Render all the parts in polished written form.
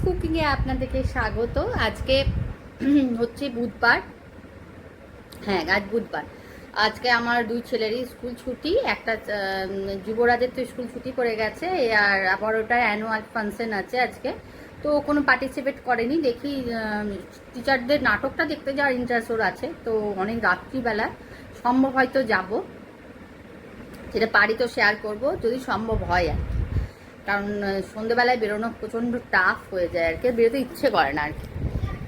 কুকিংয়ে আপনাদেরকে স্বাগত। আজকে হচ্ছে বুধবার। হ্যাঁ, আজ বুধবার। আজকে আমার দুই ছেলেরই স্কুল ছুটি। একটা যুবরাজের তো স্কুল ছুটি পড়ে গেছে, আর আবার ওটার অ্যানুয়াল ফাংশন আছে আজকে। তো কোনো পার্টিসিপেট করেনি। দেখি টিচারদের নাটকটা দেখতে যাওয়ার ইন্টারেস্ট ওর আছে, তো অনেক রাত্রিবেলা সম্ভব হয়তো যাব, যেটা পারি তো শেয়ার করব যদি সম্ভব হয় আর কি। কারণ সন্ধ্যেবেলায় বেরোনো প্রচণ্ড টাফ হয়ে যায় আর কি, বেরোতে ইচ্ছে করে না আর কি।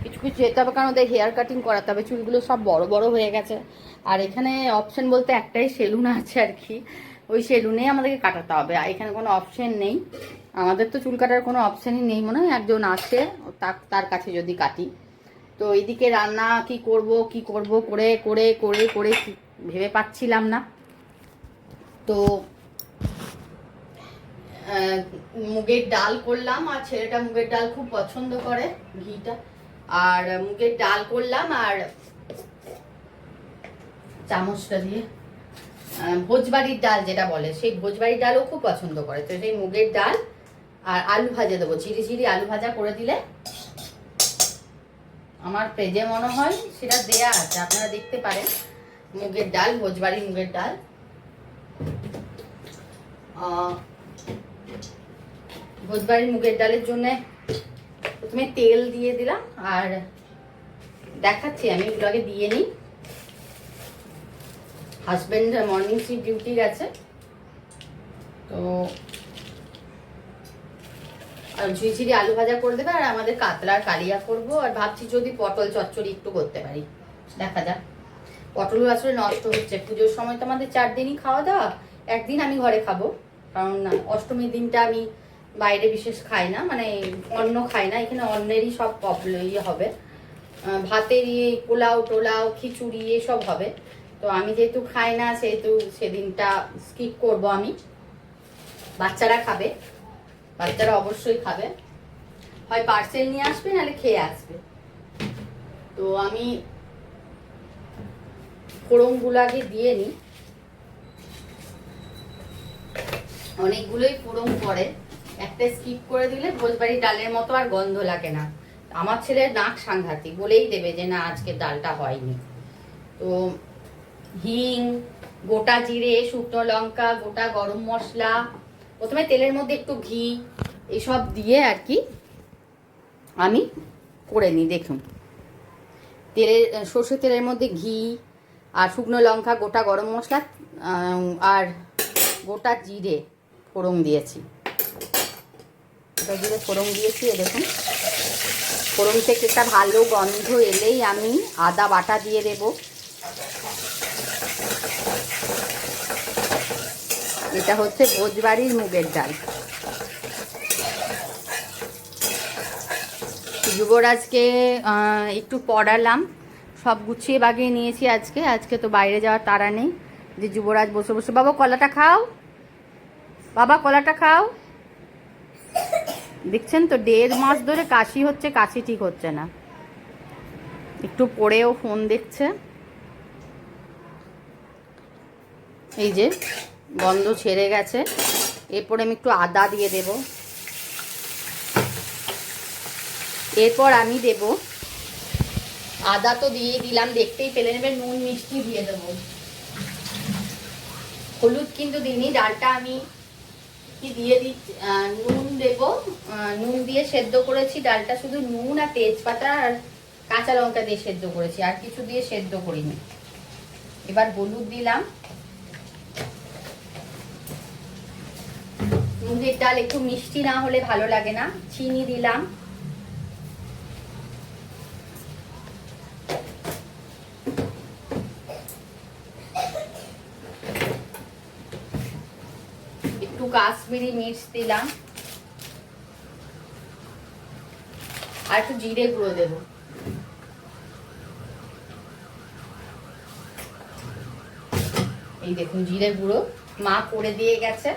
কিছু কিছু যেতে হবে, কারণ ওদের হেয়ার কাটিং করাতে হবে, চুলগুলো সব বড় বড় হয়ে গেছে। আর এখানে অপশন বলতে একটাই সেলুন আছে আর কি, ওই সেলুনেই আমাদেরকে কাটাতে হবে। আর এখানে কোনো অপশন নেই, আমাদের তো চুল কাটার কোনো অপশানই নেই। মনে হয় একজন আসে, তার কাছে যদি কাটি। তো এইদিকে রান্না কি করব করে করে করে করে ভেবে পাচ্ছিলাম না। তো মুগের ডাল করলাম, আর ছেলেটা মুগের ডাল খুব পছন্দ করে, ঘিটা। আর মুগের ডাল করলাম, আর চামচটা দিয়ে ভোজবাড়ির ডাল যেটা বলে, সেই ভোজবাড়ির ডালও খুব পছন্দ করে। তো সেই মুগের ডাল আর আলু ভাজা দেবো, ঝিরি ঝিরি আলু ভাজা করে দিলে। আমার পেজে মনে হয় সেটা দেয়া আছে, আপনারা দেখতে পারেন। মুগের ডাল, ভোজবাড়ির মুগের ডাল। ভোজবাড়ির মুগের ডালের জন্য প্রথমে তেল দিয়ে দিলাম, আর দেখাচ্ছি আমি ব্লগে দিয়ে নিই। হাজব্যান্ড মর্নিং শিফট ডিউটি গেছে, তো আর ঝিঝিরি আলু ভাজা করে দেবে, আর আমাদের কাতলার কালিয়া করব। আর ভাবছি যদি পটল চচ্চড়ি একটু করতে পারি, দেখা যাক। পটলও আসলে নষ্ট হচ্ছে, পুজোর সময় তো আমাদের 4 দিনই খাওয়া দাওয়া। একদিন আমি ঘরে খাবো, কারণ অষ্টমীর দিনটা আমি বাইরে বিশেষ খাই না, মানে অন্ন খাই না। এখানে অন্নেরই সব ইয়ে হবে, ভাতের ইয়ে, পোলাও টোলাও খিচুড়ি এসব হবে। তো আমি যেহেতু খাই না, সেহেতু সেদিনটা স্কিপ করব আমি। বাচ্চারা খাবে, বাচ্চারা অবশ্যই খাবে, হয় পার্সেল নিয়ে আসবে নাহলে খেয়ে আসবে। তো আমি ফোড়নগুলো আগে দিয়ে নিই, অনেকগুলোই ফোড়ন পড়ে, একটা স্কিপ করে দিলে ভোজবাড়ি ডালের মতো আর গন্ধ লাগে না। আমার ছেলের নাক সাংঘাতিক, বলেই দেবে যে না আজকে ডালটা হয়নি। তো হিং, গোটা জিরে, শুকনো লঙ্কা, গোটা গরম মশলা, প্রথমে তেলের মধ্যে একটু ঘি, এসব দিয়ে আর কি আমি করে নিই। দেখুন, সর্ষের তেলের মধ্যে ঘি আর শুকনো লঙ্কা, গোটা গরম মশলা আর গোটা জিরে ফোড়ন দিয়েছি। গোটা জিরে ফোড়ন দিয়েছি, দেখুন ফোড়ন থেকে একটা ভালো গন্ধ এলেই আমি আদা বাটা দিয়ে দেব। এটা হচ্ছে ভোজবাড়ির মুগের ডাল। যুবরাজকে একটু পড়ালাম, সব গুছিয়ে বাগিয়ে নিয়েছি আজকে তো বাইরে যাওয়ার তাড়া নেই। যে যুবরাজ বসে বসে, বাবা কলাটা খাও, বাবা কলাটা খাও। দেখছেন তো 1.5 মাস ধরে কাশি হচ্ছে, কাশি ঠিক হচ্ছে না। একটু পরেও ফোন দেখছে। এই যে গন্ধ ছেড়ে গেছে, এরপরে আমি একটু আদা দিয়ে দেব। এরপর আমি দেব, আদা তো দিয়ে দিলাম, দেখতেই পেলে নেবেন, নুন মিষ্টি দিয়ে দেবো। হলুদ কিন্তু দিইনি, ডালটা আমি কি দিয়ে দিচ্ছি, নুন দেব। নুন দিয়ে সেদ্ধ করেছি ডালটা, শুধু নুন আর তেজপাতা আর কাঁচা লঙ্কা দিয়ে সেদ্ধ করেছি, আর কিছু দিয়ে সেদ্ধ করিনি। এবার হলুদ দিলাম। মুগের ডাল একটু মিষ্টি না হলে ভালো লাগে না, চিনি দিলাম। একটু কাশ্মীরি মির্চ দিলাম, আর একটু জিরে গুঁড়ো দেব। এই দেখুন জিরে গুঁড়ো মা করে দিয়ে গেছে,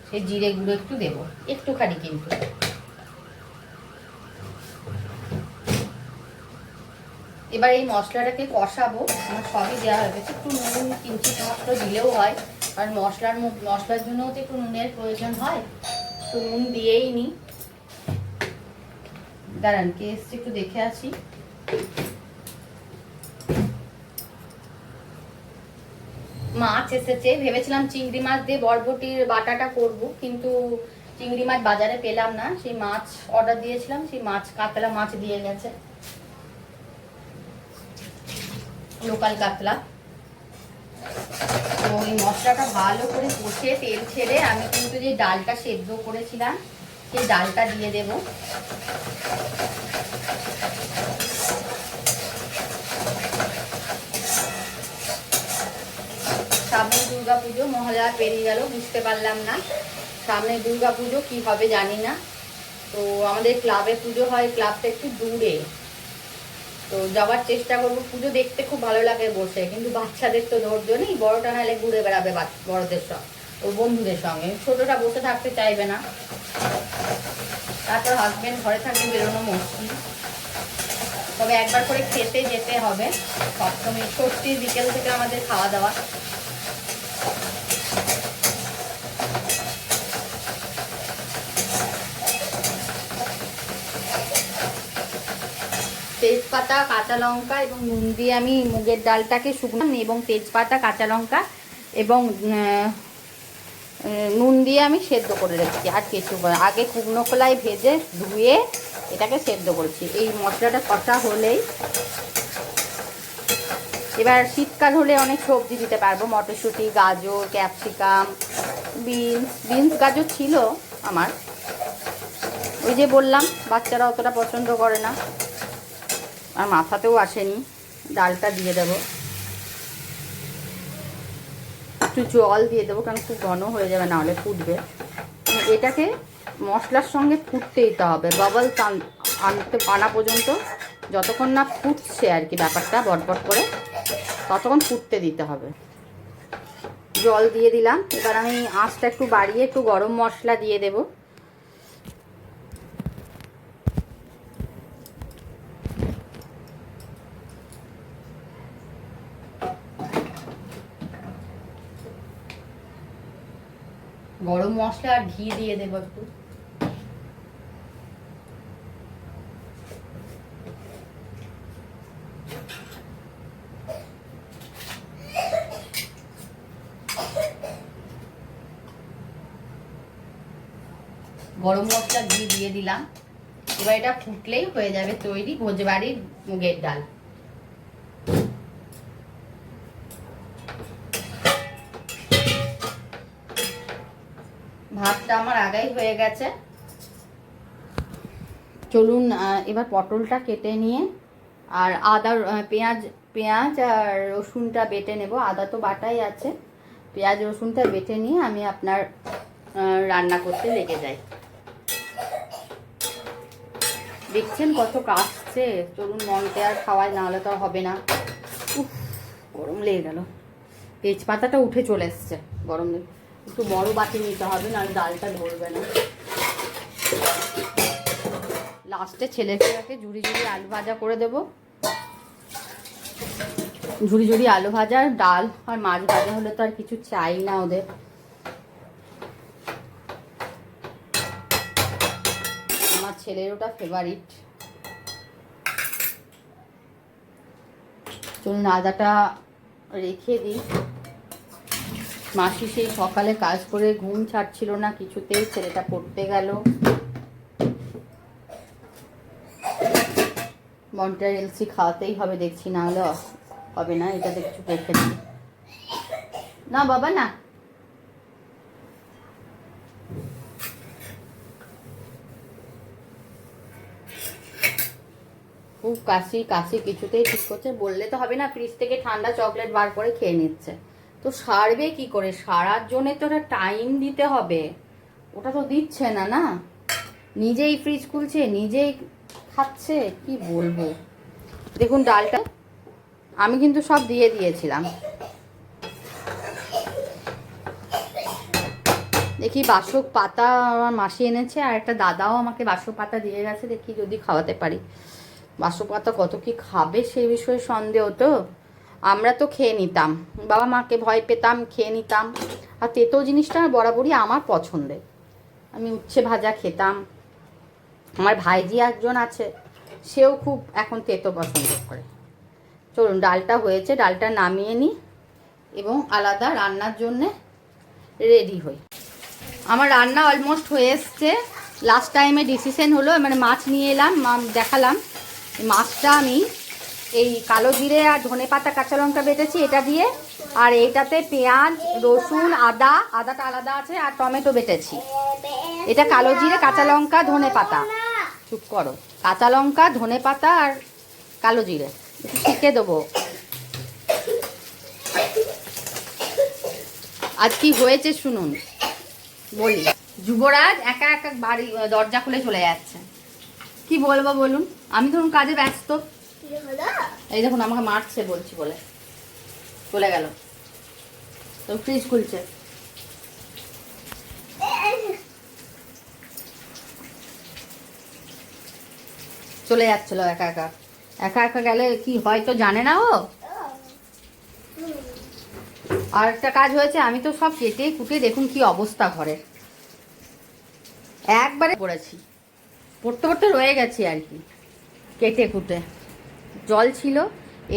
সেই জিরে গুঁড়ো একটু দেব, একটুখানি কিন্তু। এবার এই মশলাটাকে কষাবো, আমার সবই দেওয়া হয়ে গেছে। একটু নুন কিঞ্চিত মাত্র দিলেও হয়, কারণ মশলার জন্যও তো একটু নুনের প্রয়োজন হয়, তো নুন দিয়েই নিই। দাঁড়ান, কে এসছে একটু দেখে আসি। মাছ এসেছে, ভেবেছিলাম চিংড়ি মাছ দিয়ে বরবটির বাটাটা করব, কিন্তু চিংড়ি মাছ বাজারে পেলাম না। সেই মাছ অর্ডার দিয়েছিলাম, সেই মাছ কাতলা মাছ দিয়ে গেছে, লোকাল কাতলা। তো এই মশলাটা ভালো করে কষে তেল ছেড়ে আমি কিন্তু যে ডালটা সেদ্ধ করেছিলাম সেই ডালটা দিয়ে দেব। সামনে দুর্গা পুজো, মহালয়া পেরিয়ে গেল, বুঝতে পারলাম না। সামনে দুর্গা পুজো কী হবে জানি না। তো আমাদের ক্লাবে পুজো হয়, ক্লাবটা একটু দূরে, তো যাওয়ার চেষ্টা করবো। পুজো দেখতে খুব ভালো লাগে বসে, কিন্তু বাচ্চাদের তো ধৈর্য নেই, বড়টা নাহলে ঘুরে বেড়াবে বড়দের সঙ্গে, ও বন্ধুদের সঙ্গে। ছোটটা বসে থাকতে চাইবে না, তারপর হাজবেন্ড ঘরে থাকলে বেরোনো মুশকিল। তবে একবার করে খেতে যেতে হবে সপ্তমী ষষ্ঠীর বিকেল থেকে আমাদের খাওয়া দাওয়া। তেজপাতা, কাঁচা লঙ্কা এবং নুন দিয়ে আমি মুগের ডালটাকে শুকনো, এবং তেজপাতা, কাঁচা লঙ্কা এবং নুন দিয়ে আমি সেদ্ধ করে রেখেছি। আর কিছু আগে শুকনো খোলায় ভেজে ধুয়ে এটাকে সেদ্ধ করেছি। এই মশলাটা কষা হলেই এবার শীতকাল হলে অনেক সবজি দিতে পারবো, মটরশুঁটি, গাজর, ক্যাপসিকাম, বিনস গাজর ছিল আমার, ওই যে বললাম বাচ্চারা অতটা পছন্দ করে না, আর মাথাতেও আসেনি। ডালটা দিয়ে দেবো, একটু জল দিয়ে দেবো, কারণ খুব ঘন হয়ে যাবে, না হলে ফুটবে। এটাকে মশলার সঙ্গে ফুটতে দিতে হবে, বাবল আনা পর্যন্ত, যতক্ষণ না ফুটছে আর কি ব্যাপারটা বটবট করে, ততক্ষণ ফুটতে দিতে হবে। জল দিয়ে দিলাম। এবার আমি আঁচটা একটু বাড়িয়ে একটু গরম মশলা দিয়ে দেব। গরম মশলা আর ঘি দিয়ে দেবো একটু। গরম মশলা ঘি দিয়ে দিলাম। এবার এটা ফুটলেই হয়ে যাবে তৈরি ভোজবাড়ির মুগের ডাল। ভাতটা আমার আগেই হয়ে গেছে। চলুন এবার পটলটা কেটে নিয়ে আর আদা পেঁয়াজ আর রসুনটা বেটে নেব। আদা তো বাটাই আছে, পেঁয়াজ রসুনটা বেটে নিয়ে আমি আপনার রান্না করতে লেগে যাই। দেখছেন কত কাশছে, চলুন মনকে আর খাওয়াই, না হলে তো হবে না। উফ, গরম লেগে গেল, তেজপাতাটা উঠে চলে এসছে, গরম একটু বড় বাটি নিতে হবে, নাহলে ডালটা ধরবে না। লাস্টে ছেলেটাকে ঝুড়ি আলু ভাজা করে দেব, ঝুড়ি আলু ভাজা, ডাল আর মাছ ভাজা হলে তো আর কিছু চাই না ওদের। আমার ছেলের ওটা ফেভারিট। চলুন আদাটা রেখে দিই। মাসি সেই সকালে কাজ করে ঘুম ছাড়ছিল না কিছুতেই, ছেলেটা পড়তে গেল। মন্টার এলসি খাওয়াতেই হবে দেখছি, না হলে হবে না। এটা দেখছি রেখে দিই, না বাবা না। খুব কাশি কিছুতেই ঠিক করছে, বললে তো হবে না। ফ্রিজ থেকে ঠান্ডা চকলেট বার করে খেয়ে নিচ্ছে, তো সারবে কি করে? সারার জন্যে তো ওটা টাইম দিতে হবে, ওটা তো দিচ্ছে না। না, নিজেই ফ্রিজ খুলছে, নিজেই খাচ্ছে, কি বলবো। দেখুন ডালটা আমি কিন্তু সব দিয়ে দিয়েছিলাম। দেখি বাসক পাতা আমার মাসি এনেছে, আর একটা দাদাও আমাকে বাসক পাতা দিয়ে গেছে, দেখি যদি খাওয়াতে পারি। বাসক পাতা কত কি খাবে সেই বিষয়ে সন্দেহ। তো আমরা তো খেয়ে নিতাম, বাবা মাকে ভয় পেতাম, খেয়ে নিতাম। আর তেতো জিনিসটা বরাবরই আমার পছন্দের, আমি উচ্ছে ভাজা খেতাম, আমার ভাইজি একজন আছে, সেও খুব এখন তেতো পছন্দ করে। চলুন, ডালটা হয়েছে, ডালটা নামিয়ে নিই এবং আলাদা রান্নার জন্যে রেডি হই। আমার রান্না অলমোস্ট হয়ে এসছে। লাস্ট টাইমে ডিসিশন হলো, মানে মাছ নিয়ে এলাম, দেখালাম। মাছটা আমি এই কালো জিরে আর ধনে পাতা কাঁচা লঙ্কা বেটেছি এটা দিয়ে, আর এইটাতে পেঁয়াজ রসুন আদাটা আলাদা আছে, আর টমেটো বেটেছি। এটা কালো জিরে কাঁচা লঙ্কা ধনে পাতা, চুপ করো, কাঁচা লঙ্কা ধনে পাতা আর কালো জিরে শিখে দেবো। আজ কি হয়েছে শুনুন, বলি। যুবরাজ একা একা বাড়ি দরজা খুলে চলে যাচ্ছে, কি বলবো বলুন? আমি ধরুন কাজে ব্যস্ত, এই দেখুন আমাকে মারছে বলছি বলে চলে গেল। তো ফ্রিজ খুলছে, চলে যাচ্ছিল একা একা। একা একা গেলে কি হয় তো জানে না ও। আর একটা কাজ হয়েছে, আমি তো সব কেটে কুটে দেখুন কি অবস্থা ঘরের, একবারে পড়েছি, পড়তে পড়তে রয়ে গেছি আর কি, কেটে কুটে। জল ছিল,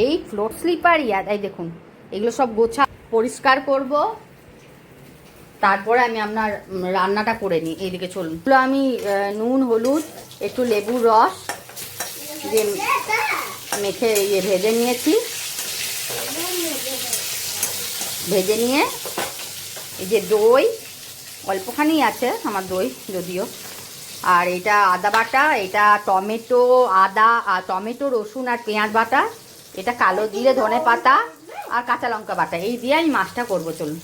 এই ফ্লোর স্লিপার এই দেখুন, এগুলো সব গোছা পরিষ্কার করব, তারপরে আমি আপনার রান্নাটা করে নিই। এইদিকে চলুন, আমি নুন হলুদ একটু লেবুর রস দিয়ে মেখে ভেজে নিয়েছি। ভেজে নিয়ে এই যে দই অল্পখানি আছে আমার, দই যদিও, আর এটা আদা বাটা, এটা টমেটো আদা আর টমেটো রসুন আর পেঁয়াজ বাটা, এটা কালো জিরে ধনে পাতা আর কাঁচা লঙ্কা বাটা, এই দিয়ে আমি মাছটা করবো। চলুন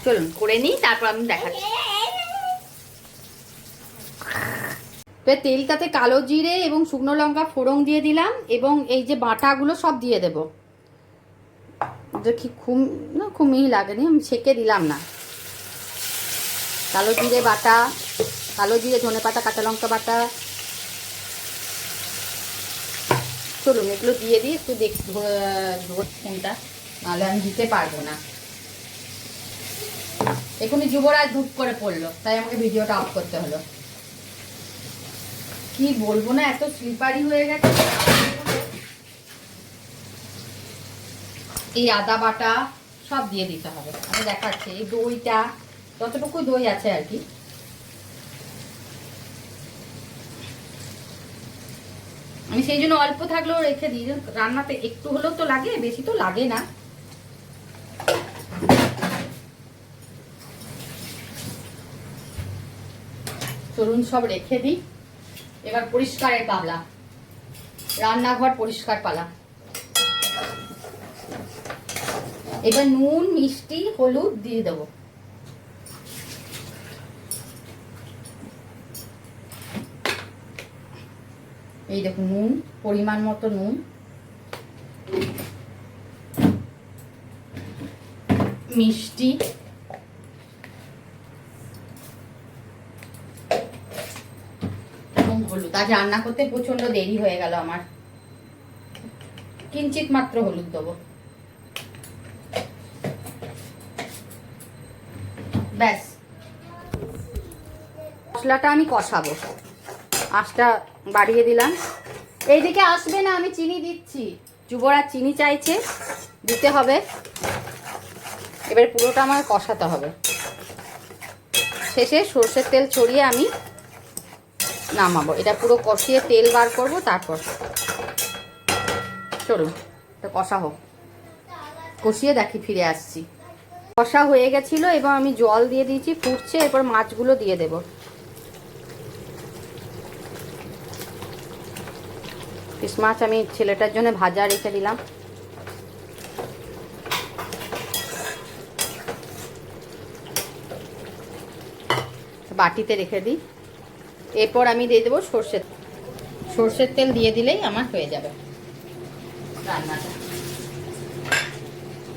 চলুন করে নিই, তারপর আমি দেখাচ্ছি। তো তেলটাতে কালো জিরে এবং শুকনো লঙ্কা ফোড়ন দিয়ে দিলাম, এবং এই যে বাটাগুলো সব দিয়ে দেবো। দেখি খুব মিহি লাগেনি, আমি ছেঁকে দিলাম না। কালো জিরে বাটা, কালো জিরে ধনে পাতা কাঁচা লঙ্কা বাটা, চলুন এগুলো দিয়ে দিই। একটু ফোনটা, নাহলে আমি দিতে পারবো না। এখনই যুবরাজ ধূপ করে পড়লো, তাই আমাকে ভিডিওটা অফ করতে হলো। কি বলবো না, এত স্লিপারি হয়ে গেছে। এই আদা বাটা সব দিয়ে দিতে হবে, আমি দেখাচ্ছি। এই দইটা যতটুকু দই আছে আর কি, আমি সেই জন্য অল্প থাকলেও রেখে দিই, রান্নাতে একটু হলেও তো লাগে, বেশি তো লাগে না। চলুন সব রেখে দিই, এবার পরিষ্কারের পালা, রান্নাঘর পরিষ্কার পালা। এবার নুন মিষ্টি হলুদ দিয়ে দেবো। এই দেখুন নুন, পরিমাণ মতো নুন, মিষ্টি, এবং হলুদ। আজ রান্না করতে প্রচন্ড দেরি হয়ে গেল আমার, কিঞ্চিত মাত্র হলুদ দেবো, ব্যাস। মশলাটা আমি কষাবো, আঁচটা বাড়িয়ে দিলাম। এইদিকে আসবে না, আমি চিনি দিচ্ছি। যুবরাজ চিনি চাইছে, দিতে হবে। এবার পুরোটা আমার কষাতে হবে, শেষে সর্ষের তেল ছড়িয়ে আমি নামাবো। এটা পুরো কষিয়ে তেল বার করব, তারপর চলুন এটা কষা হোক, কষিয়ে দেখি ফিরে আসছি। কষা হয়ে গেছিলো এবং আমি জল দিয়ে দিয়েছি, ফুটছে। এরপর মাছগুলো দিয়ে দেবো। পিস মাছ আমি ছেলেটার জন্য ভাজা রেখে দিলাম। বাটিতে রেখে দিই। এরপর আমি দিয়ে দেবো সর্ষের তেল দিয়ে দিলেই আমার হয়ে যাবে রান্নাটা।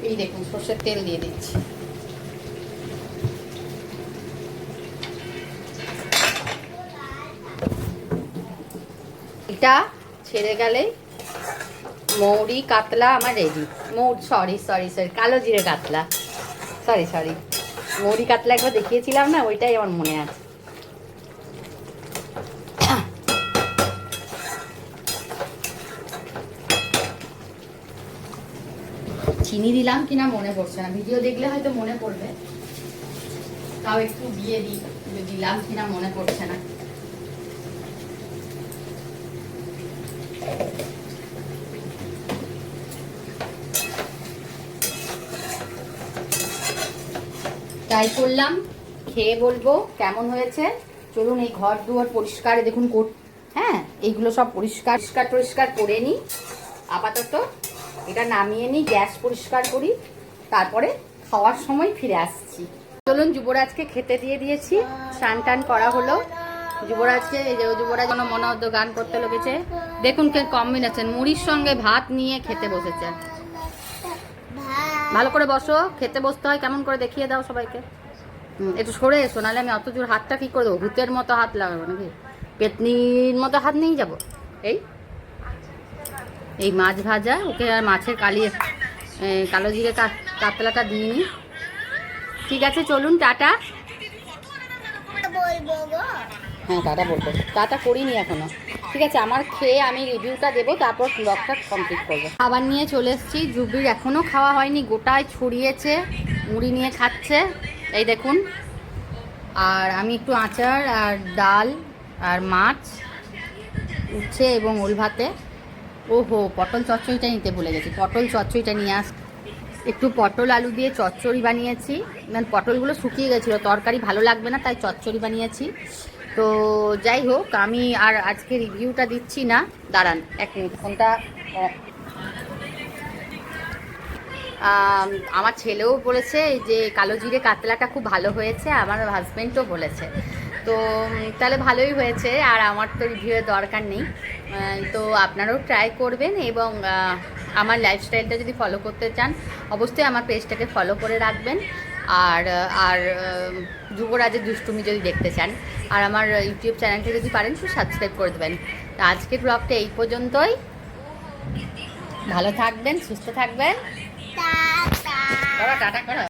এই দেখুন সর্ষের তেল দিয়ে দিচ্ছি। এটা ছেড়ে গেলেই মৌরি কাতলা আমার রেডি। সরি কালো জিরে কাতলা, সরি মৌরি কাতলা একবার দেখিয়েছিলাম না, ওইটাই আমার মনে আছে। চিনি দিলাম কিনা মনে পড়ছে না, ভিডিও দেখলে হয়তো মনে পড়বে, তাও একটু দিয়ে দিই, দিলাম কিনা মনে পড়ছে না। ট্রাই করলাম, খেয়ে বলবো কেমন হয়েছে। চলুন এই ঘর দুয়ার পরিষ্কার দেখুন হ্যাঁ এইগুলো সব পরিষ্কার করে নিই। আপাতত এটা নামিয়ে নিই, গ্যাস পরিষ্কার করি, তারপরে খাওয়ার সময় ফিরে আসছি। চলুন যুবরাজকে খেতে দিয়ে দিয়েছি, স্নান টান করা হলো। যুবরাজকে এই যে যুবরাজ কোনো মনে হতো গান করতে লেগেছে, দেখুন কে কম্বিনেশন, মুড়ির সঙ্গে ভাত নিয়ে খেতে বসেছে। ভালো করে বসো, খেতে বসতে হয় কেমন করে দেখিয়ে দাও সবাইকে। একটু সরে এসো, নাহলে আমি অত জোর হাতটা কি করে দেবো, ভূতের মতো হাত লাগাবো নাকি, পেতনির মতো হাত নিয়ে যাবো। এই মাছ ভাজা, ওকে আর মাছের কালো জিরে কাতলাটা দিয়ে নিই। ঠিক আছে চলুন টাটা। হ্যাঁ টাটা বলবো, টাটা করিনি এখনো। ঠিক আছে, আমার খেয়ে আমি রিভিউটা দেবো, তারপর ব্লগটা কমপ্লিট করবো। খাবার নিয়ে চলে এসেছি, জুবির এখনও খাওয়া হয়নি, গোটায় ছড়িয়েছে, মুড়ি নিয়ে খাচ্ছে এই দেখুন। আর আমি একটু আচার আর ডাল আর মাছ উচ্ছে এবং ওল ভাতে। ওহো, পটল চচ্চড়িটা নিতে ভুলে গেছি, পটল চচ্চড়িটা নিয়ে একটু পটল আলু দিয়ে চচ্চড়ি বানিয়েছি, মানে পটলগুলো শুকিয়ে গেছিলো, তরকারি ভালো লাগবে না তাই চচ্চড়ি বানিয়েছি। তো যাই হোক, আমি আর আজকে রিভিউটা দিচ্ছি না, দাঁড়ান এক মিনিট ফোনটা। আমার ছেলেও বলেছে যে কালো জিরে কাতলাটা খুব ভালো হয়েছে, আমার হাজব্যান্ডও বলেছে, তো তাহলে ভালোই হয়েছে, আর আমার তো রিভিউয়ের দরকার নেই। তো আপনারাও ট্রাই করবেন, এবং আমার লাইফস্টাইলটা যদি ফলো করতে চান অবশ্যই আমার পেজটাকে ফলো করে রাখবেন। আর যুবরাজের দুষ্টুমি যদি দেখতে চান, আর আমার ইউটিউব চ্যানেলটা যদি পারেন একটু সাবস্ক্রাইব করে দেবেন। তো আজকের ব্লগটা এই পর্যন্তই, ভালো থাকবেন, সুস্থ থাকবেন, টাটা।